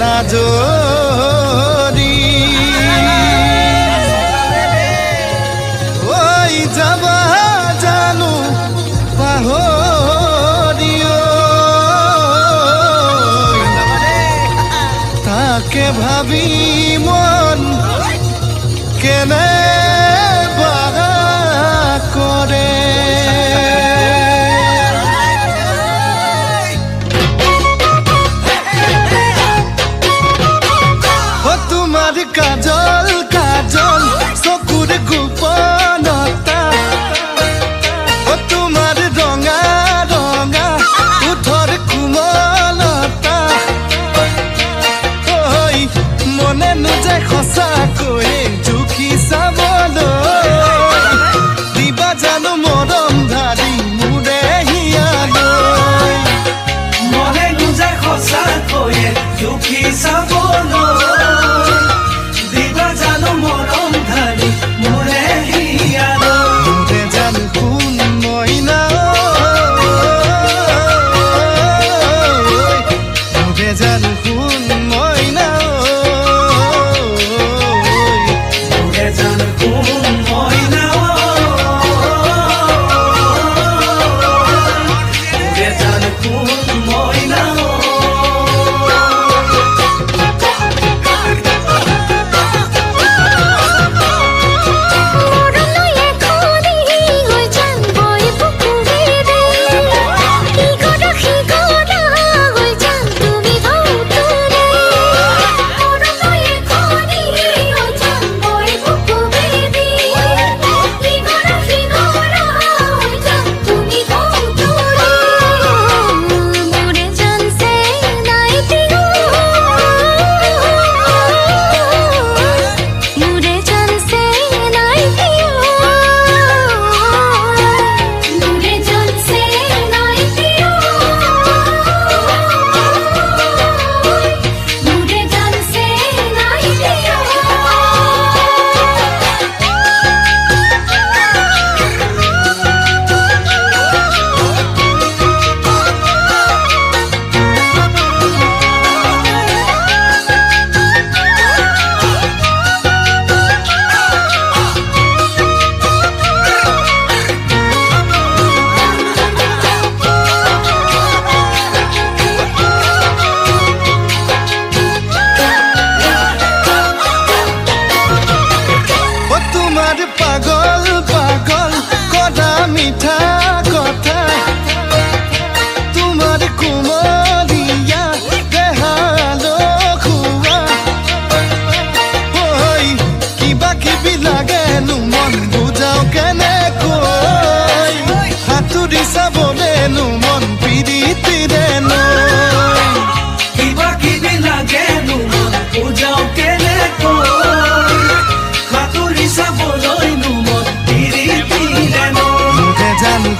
না যদি ওই যাবা জানো পাহরিও তাকে ভাবি মন কেনে বাগা করে কাজল কাজল চকুর গোপনতা ও তোমার রঙা রঙা উঠর কোমলতা ঐ মনে নোযায় সঁচাকৈয়ে জুখি চাবলৈ দিবা জানো মৰম ধাৰি মোৰে হিয়ালৈ মনে নোযায় সঁচাকৈয়ে জুখি চাবলৈ পাগল পাগল কদা মিঠা কথা তোমার কুমলিয়া দেহালো খুয়া ওই কিবা কিবি লাগেনো মন বুঝাও কেনেকৈ হাতুৰি চাবলেনো মন পিৰিতিৰে নৈ কিবা কিবি লাগেনো মন বুঝাও কেনেকৈ হাতুৰি চাবলৈ জানো